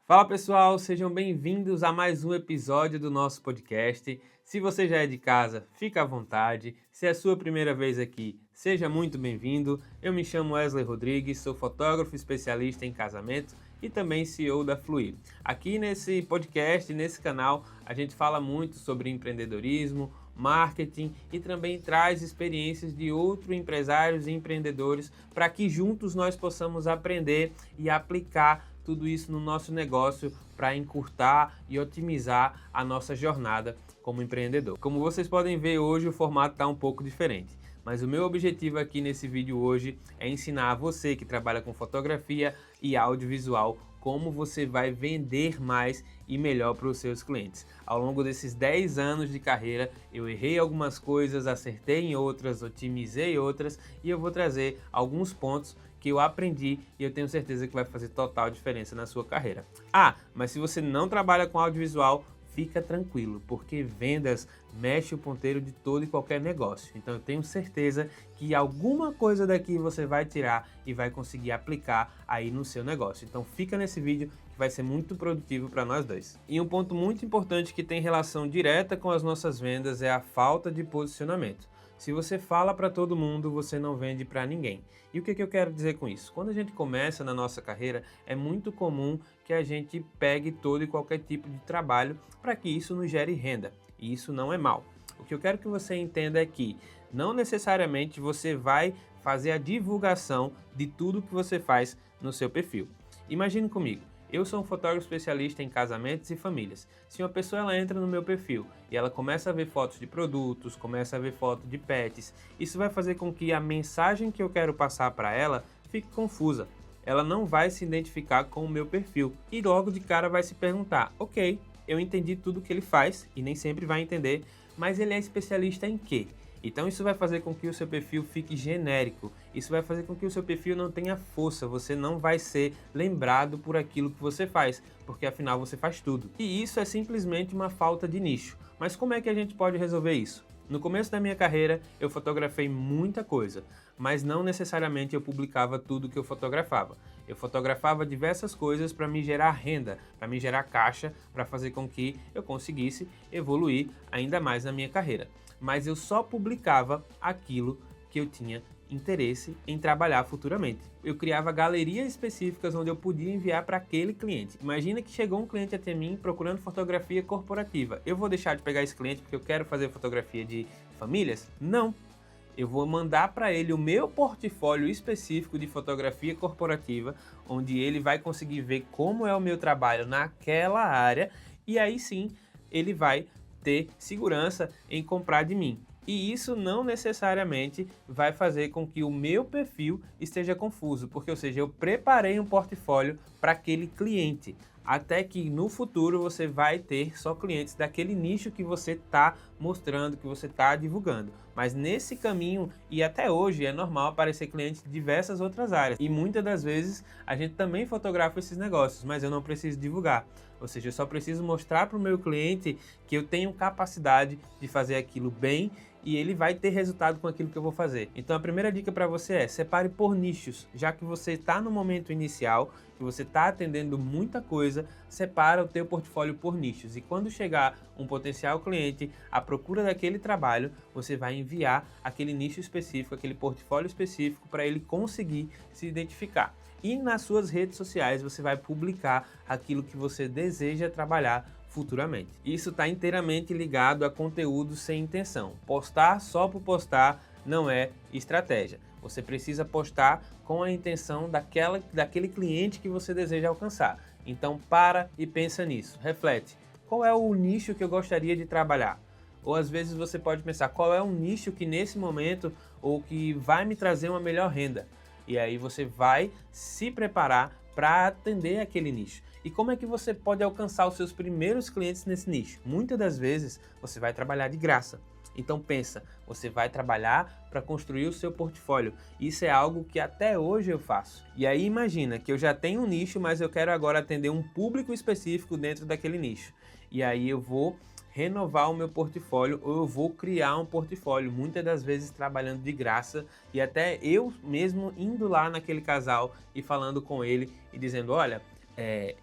Fala pessoal, sejam bem-vindos a mais um episódio do nosso podcast. Se você já é de casa, fica à vontade. Se é a sua primeira vez aqui, seja muito bem-vindo. Eu me chamo Wesley Rodrigues, sou fotógrafo especialista em casamento e também CEO da Fluir. Aqui nesse podcast, nesse canal, a gente fala muito sobre empreendedorismo, marketing e também traz experiências de outros empresários e empreendedores para que juntos nós possamos aprender e aplicar tudo isso no nosso negócio para encurtar e otimizar a nossa jornada como empreendedor. Como vocês podem ver hoje, o formato está um pouco diferente, mas o meu objetivo aqui nesse vídeo hoje é ensinar a você que trabalha com fotografia e audiovisual como você vai vender mais e melhor para os seus clientes. Ao longo desses 10 anos de carreira, eu errei algumas coisas, acertei em outras, otimizei outras e eu vou trazer alguns pontos que eu aprendi e eu tenho certeza que vai fazer total diferença na sua carreira. Mas se você não trabalha com audiovisual, fica tranquilo, porque vendas mexe o ponteiro de todo e qualquer negócio. Então eu tenho certeza que alguma coisa daqui você vai tirar e vai conseguir aplicar aí no seu negócio. Então fica nesse vídeo que vai ser muito produtivo para nós dois. E um ponto muito importante que tem relação direta com as nossas vendas é a falta de posicionamento. Se você fala para todo mundo, você não vende para ninguém. E o que eu quero dizer com isso? Quando a gente começa na nossa carreira, é muito comum que a gente pegue todo e qualquer tipo de trabalho para que isso nos gere renda. E isso não é mal. O que eu quero que você entenda é que não necessariamente você vai fazer a divulgação de tudo que você faz no seu perfil. Imagine comigo. Eu sou um fotógrafo especialista em casamentos e famílias. Se uma pessoa ela entra no meu perfil e ela começa a ver fotos de produtos, começa a ver fotos de pets, isso vai fazer com que a mensagem que eu quero passar para ela fique confusa. Ela não vai se identificar com o meu perfil e logo de cara vai se perguntar, ok, eu entendi tudo que ele faz e nem sempre vai entender, mas ele é especialista em quê? Então isso vai fazer com que o seu perfil fique genérico, isso vai fazer com que o seu perfil não tenha força, você não vai ser lembrado por aquilo que você faz, porque afinal você faz tudo. E isso é simplesmente uma falta de nicho. Mas como é que a gente pode resolver isso? No começo da minha carreira eu fotografei muita coisa, mas não necessariamente eu publicava tudo que eu fotografava. Eu fotografava diversas coisas para me gerar renda, para me gerar caixa, para fazer com que eu conseguisse evoluir ainda mais na minha carreira. Mas eu só publicava aquilo que eu tinha interesse em trabalhar futuramente. Eu criava galerias específicas onde eu podia enviar para aquele cliente. Imagina que chegou um cliente até mim procurando fotografia corporativa. Eu vou deixar de pegar esse cliente porque eu quero fazer fotografia de famílias? Não. Eu vou mandar para ele o meu portfólio específico de fotografia corporativa, onde ele vai conseguir ver como é o meu trabalho naquela área e aí sim ele vai ter segurança em comprar de mim. E isso não necessariamente vai fazer com que o meu perfil esteja confuso, porque, ou seja, eu preparei um portfólio para aquele cliente, até que no futuro você vai ter só clientes daquele nicho que você está mostrando, que você está divulgando. Mas nesse caminho, e até hoje, é normal aparecer clientes de diversas outras áreas. E muitas das vezes a gente também fotografa esses negócios, mas eu não preciso divulgar. Ou seja, eu só preciso mostrar para o meu cliente que eu tenho capacidade de fazer aquilo bem e ele vai ter resultado com aquilo que eu vou fazer. Então a primeira dica para você é separe por nichos. Já que você está no momento inicial, que você está atendendo muita coisa, separa o teu portfólio por nichos. E quando chegar um potencial cliente à procura daquele trabalho, você vai enviar aquele nicho específico, aquele portfólio específico para ele conseguir se identificar. E nas suas redes sociais você vai publicar aquilo que você deseja trabalhar futuramente. Isso está inteiramente ligado a conteúdo sem intenção. Postar só por postar não é estratégia. Você precisa postar com a intenção daquele cliente que você deseja alcançar. Então para e pensa nisso, reflete. Qual é o nicho que eu gostaria de trabalhar? Ou às vezes você pode pensar, qual é um nicho que nesse momento ou que vai me trazer uma melhor renda? E aí você vai se preparar para atender aquele nicho. E como é que você pode alcançar os seus primeiros clientes nesse nicho? Muitas das vezes você vai trabalhar de graça. Então pensa, você vai trabalhar para construir o seu portfólio. Isso é algo que até hoje eu faço. E aí imagina que eu já tenho um nicho, mas eu quero agora atender um público específico dentro daquele nicho. E aí eu vou renovar o meu portfólio ou eu vou criar um portfólio, muitas das vezes trabalhando de graça e até eu mesmo indo lá naquele casal e falando com ele e dizendo, olha,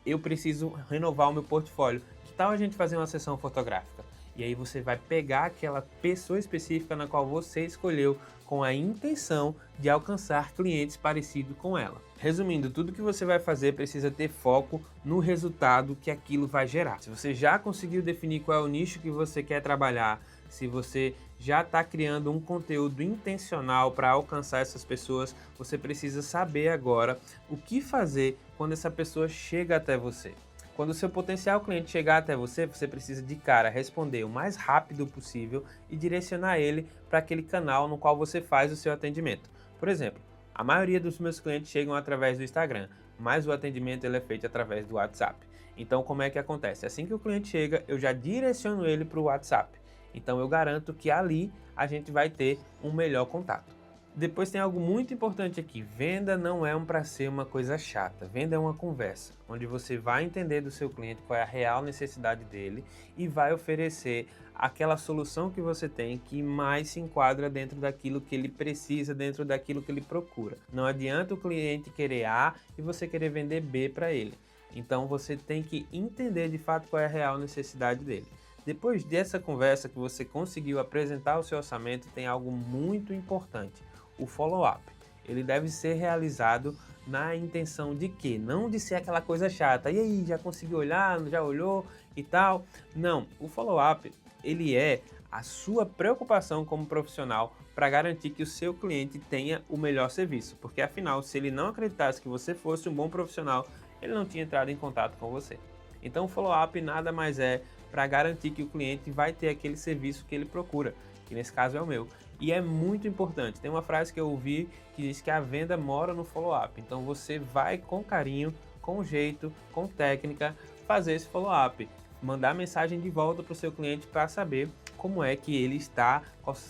eu preciso renovar o meu portfólio. Que tal a gente fazer uma sessão fotográfica? E aí você vai pegar aquela pessoa específica na qual você escolheu com a intenção de alcançar clientes parecidos com ela. Resumindo, tudo que você vai fazer precisa ter foco no resultado que aquilo vai gerar. Se você já conseguiu definir qual é o nicho que você quer trabalhar, se você já está criando um conteúdo intencional para alcançar essas pessoas, você precisa saber agora o que fazer quando essa pessoa chega até você. Quando o seu potencial cliente chegar até você, você precisa de cara responder o mais rápido possível e direcionar ele para aquele canal no qual você faz o seu atendimento. Por exemplo, a maioria dos meus clientes chegam através do Instagram, mas o atendimento ele é feito através do WhatsApp. Então, como é que acontece? Assim que o cliente chega, eu já direciono ele para o WhatsApp. Então, eu garanto que ali a gente vai ter um melhor contato. Depois tem algo muito importante aqui, venda não é para ser uma coisa chata, venda é uma conversa, onde você vai entender do seu cliente qual é a real necessidade dele e vai oferecer aquela solução que você tem que mais se enquadra dentro daquilo que ele precisa, dentro daquilo que ele procura. Não adianta o cliente querer A e você querer vender B para ele, então você tem que entender de fato qual é a real necessidade dele. Depois dessa conversa que você conseguiu apresentar o seu orçamento, tem algo muito importante. O follow-up, ele deve ser realizado na intenção de quê? Não de ser aquela coisa chata, e aí, já conseguiu olhar, já olhou e tal. Não, o follow-up, ele é a sua preocupação como profissional para garantir que o seu cliente tenha o melhor serviço, porque afinal, se ele não acreditasse que você fosse um bom profissional, ele não tinha entrado em contato com você. Então o follow-up nada mais é para garantir que o cliente vai ter aquele serviço que ele procura, que nesse caso é o meu. E é muito importante, tem uma frase que eu ouvi que diz que a venda mora no follow-up. Então você vai com carinho, com jeito, com técnica, fazer esse follow-up. Mandar mensagem de volta para o seu cliente para saber como é que ele está,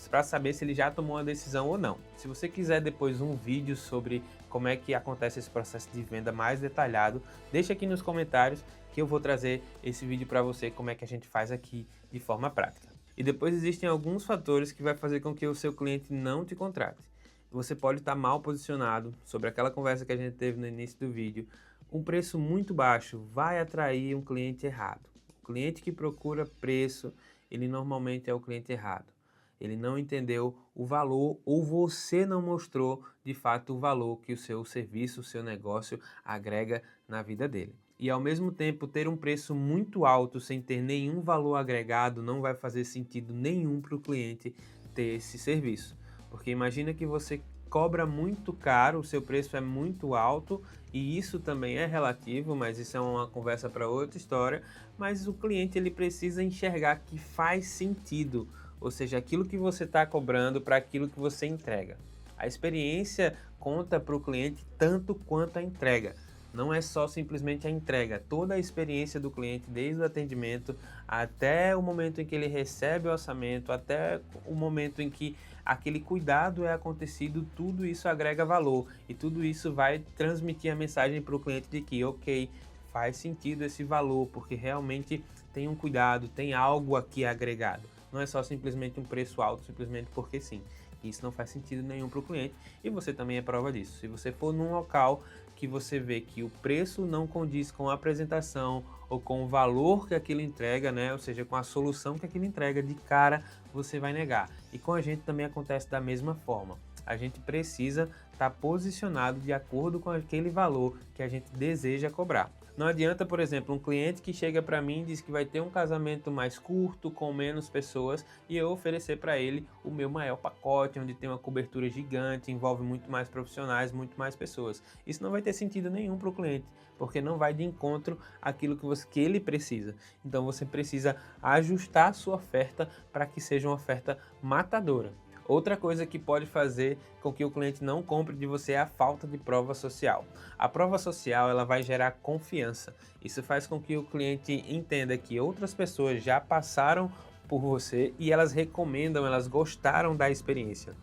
para saber se ele já tomou uma decisão ou não. Se você quiser depois um vídeo sobre como é que acontece esse processo de venda mais detalhado, deixa aqui nos comentários que eu vou trazer esse vídeo para você, como é que a gente faz aqui de forma prática. E depois existem alguns fatores que vai fazer com que o seu cliente não te contrate. Você pode estar mal posicionado sobre aquela conversa que a gente teve no início do vídeo. Um preço muito baixo vai atrair um cliente errado. O cliente que procura preço, ele normalmente é o cliente errado. Ele não entendeu o valor ou você não mostrou de fato o valor que o seu serviço, o seu negócio agrega na vida dele. E ao mesmo tempo ter um preço muito alto sem ter nenhum valor agregado não vai fazer sentido nenhum para o cliente ter esse serviço. Porque imagina que você cobra muito caro, o seu preço é muito alto e isso também é relativo, mas isso é uma conversa para outra história, mas o cliente ele precisa enxergar que faz sentido, ou seja, aquilo que você está cobrando para aquilo que você entrega. A experiência conta para o cliente tanto quanto a entrega. Não é só simplesmente a entrega, toda a experiência do cliente, desde o atendimento até o momento em que ele recebe o orçamento, até o momento em que aquele cuidado é acontecido, tudo isso agrega valor e tudo isso vai transmitir a mensagem para o cliente de que, ok, faz sentido esse valor, porque realmente tem um cuidado, tem algo aqui agregado. Não é só simplesmente um preço alto, simplesmente porque sim. Isso não faz sentido nenhum para o cliente e você também é prova disso. Se você for num local que você vê que o preço não condiz com a apresentação ou com o valor que aquilo entrega, né? Ou seja, com a solução que aquilo entrega, de cara você vai negar. E com a gente também acontece da mesma forma. A gente precisa estar posicionado de acordo com aquele valor que a gente deseja cobrar. Não adianta, por exemplo, um cliente que chega para mim e diz que vai ter um casamento mais curto, com menos pessoas, e eu oferecer para ele o meu maior pacote, onde tem uma cobertura gigante, envolve muito mais profissionais, muito mais pessoas. Isso não vai ter sentido nenhum para o cliente, porque não vai de encontro àquilo que ele precisa. Então você precisa ajustar a sua oferta para que seja uma oferta matadora. Outra coisa que pode fazer com que o cliente não compre de você é a falta de prova social. A prova social ela vai gerar confiança. Isso faz com que o cliente entenda que outras pessoas já passaram por você e elas recomendam, elas gostaram da experiência.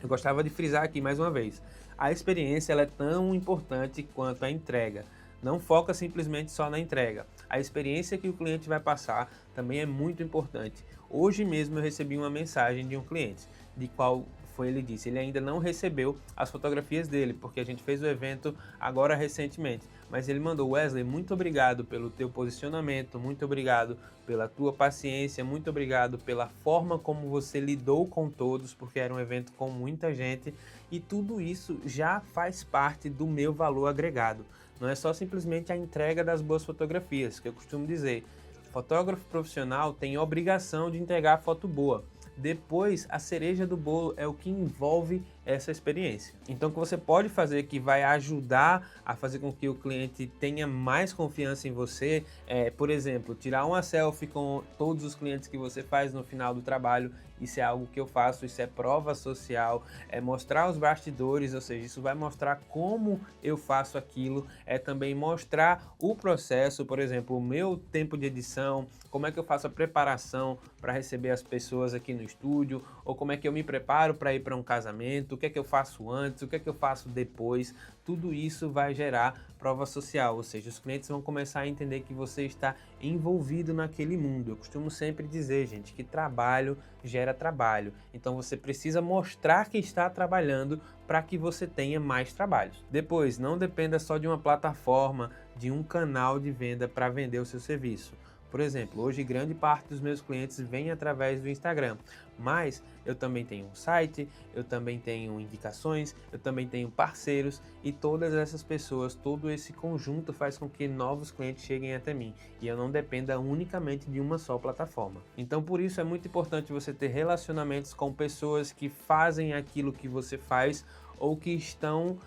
Eu gostava de frisar aqui mais uma vez. A experiência ela é tão importante quanto a entrega. Não foca simplesmente só na entrega. A experiência que o cliente vai passar também é muito importante. Hoje mesmo eu recebi uma mensagem de um cliente, de qual ele disse, ele ainda não recebeu as fotografias dele, porque a gente fez o evento agora recentemente. Mas ele mandou: Wesley, muito obrigado pelo teu posicionamento, muito obrigado pela tua paciência, muito obrigado pela forma como você lidou com todos, porque era um evento com muita gente, e tudo isso já faz parte do meu valor agregado. Não é só simplesmente a entrega das boas fotografias, que eu costumo dizer, fotógrafo profissional tem obrigação de entregar foto boa. Depois, a cereja do bolo é o que envolve essa experiência. Então, o que você pode fazer que vai ajudar a fazer com que o cliente tenha mais confiança em você é, por exemplo, tirar uma selfie com todos os clientes que você faz no final do trabalho. Isso é algo que eu faço, isso é prova social, é mostrar os bastidores, ou seja, isso vai mostrar como eu faço aquilo, é também mostrar o processo, por exemplo, o meu tempo de edição, como é que eu faço a preparação para receber as pessoas aqui no estúdio, ou como é que eu me preparo para ir para um casamento, o que é que eu faço antes, o que é que eu faço depois. Tudo isso vai gerar prova social, ou seja, os clientes vão começar a entender que você está envolvido naquele mundo. Eu costumo sempre dizer, gente, que trabalho gera trabalho. Então você precisa mostrar que está trabalhando para que você tenha mais trabalhos. Depois, não dependa só de uma plataforma, de um canal de venda para vender o seu serviço. Por exemplo, hoje grande parte dos meus clientes vem através do Instagram, mas eu também tenho um site, eu também tenho indicações, eu também tenho parceiros, e todas essas pessoas, todo esse conjunto faz com que novos clientes cheguem até mim e eu não dependa unicamente de uma só plataforma. Então, por isso é muito importante você ter relacionamentos com pessoas que fazem aquilo que você faz ou que estão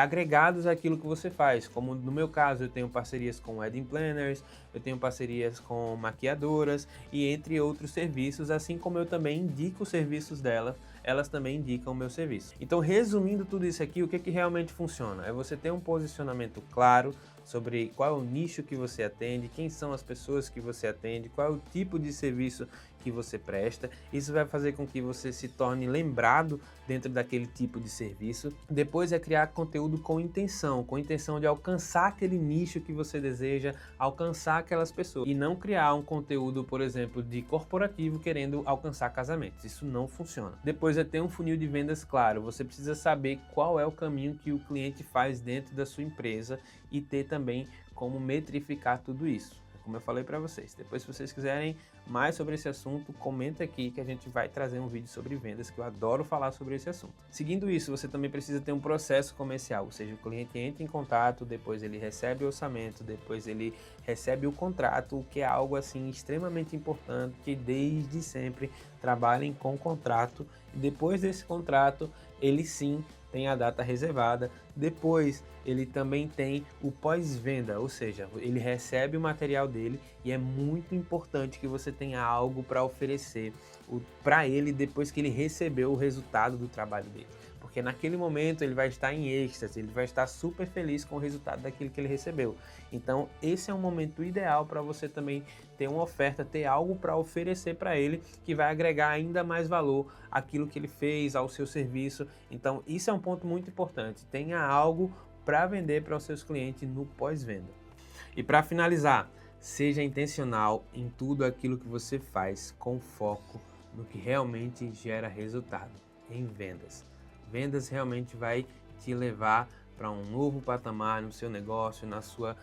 agregados àquilo que você faz, como no meu caso eu tenho parcerias com wedding planners, eu tenho parcerias com maquiadoras e entre outros serviços, assim como eu também indico os serviços delas, elas também indicam o meu serviço. Então, resumindo tudo isso aqui, o que realmente funciona? É você ter um posicionamento claro sobre qual é o nicho que você atende, quem são as pessoas que você atende, qual é o tipo de serviço que você presta. Isso vai fazer com que você se torne lembrado dentro daquele tipo de serviço. Depois é criar conteúdo com intenção de alcançar aquele nicho que você deseja alcançar aquelas pessoas, e não criar um conteúdo, por exemplo, de corporativo querendo alcançar casamentos. Isso não funciona. Depois é ter um funil de vendas claro. Você precisa saber qual é o caminho que o cliente faz dentro da sua empresa e ter também como metrificar tudo isso. Como eu falei para vocês, depois se vocês quiserem mais sobre esse assunto, comenta aqui que a gente vai trazer um vídeo sobre vendas, que eu adoro falar sobre esse assunto. Seguindo isso, você também precisa ter um processo comercial, ou seja, o cliente entra em contato, depois ele recebe o orçamento, depois ele recebe o contrato, o que é algo assim extremamente importante, que desde sempre trabalhem com contrato, e depois desse contrato, ele sim tem a data reservada. Depois ele também tem o pós-venda, ou seja, ele recebe o material dele e é muito importante que você tenha algo para oferecer para ele depois que ele recebeu o resultado do trabalho dele. Porque naquele momento ele vai estar em êxtase, ele vai estar super feliz com o resultado daquilo que ele recebeu. Então esse é um momento ideal para você também ter uma oferta, ter algo para oferecer para ele que vai agregar ainda mais valor àquilo que ele fez, ao seu serviço. Então isso é um ponto muito importante, tenha algo para vender para os seus clientes no pós-venda. E para finalizar, seja intencional em tudo aquilo que você faz com foco no que realmente gera resultado, em vendas. Vendas realmente vai te levar para um novo patamar no seu negócio, na sua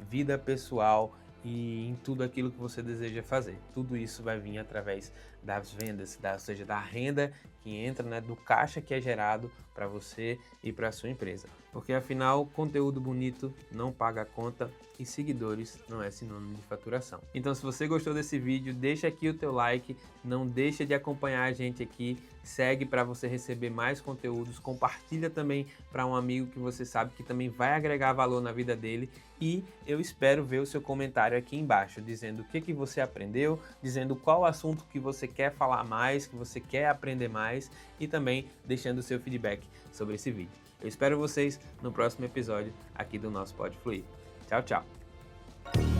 vida pessoal e em tudo aquilo que você deseja fazer. Tudo isso vai vir através das vendas, ou seja, da renda que entra, né, do caixa que é gerado para você e para a sua empresa. Porque afinal, conteúdo bonito não paga a conta e seguidores não é sinônimo de faturação. Então, se você gostou desse vídeo, deixa aqui o teu like, não deixa de acompanhar a gente aqui, segue para você receber mais conteúdos, compartilha também para um amigo que você sabe que também vai agregar valor na vida dele, e eu espero ver o seu comentário aqui embaixo, dizendo o que você aprendeu, dizendo qual assunto que você quer falar mais, que você quer aprender mais, e também deixando o seu feedback sobre esse vídeo. Eu espero vocês no próximo episódio aqui do nosso Pode Fluir. Tchau, tchau!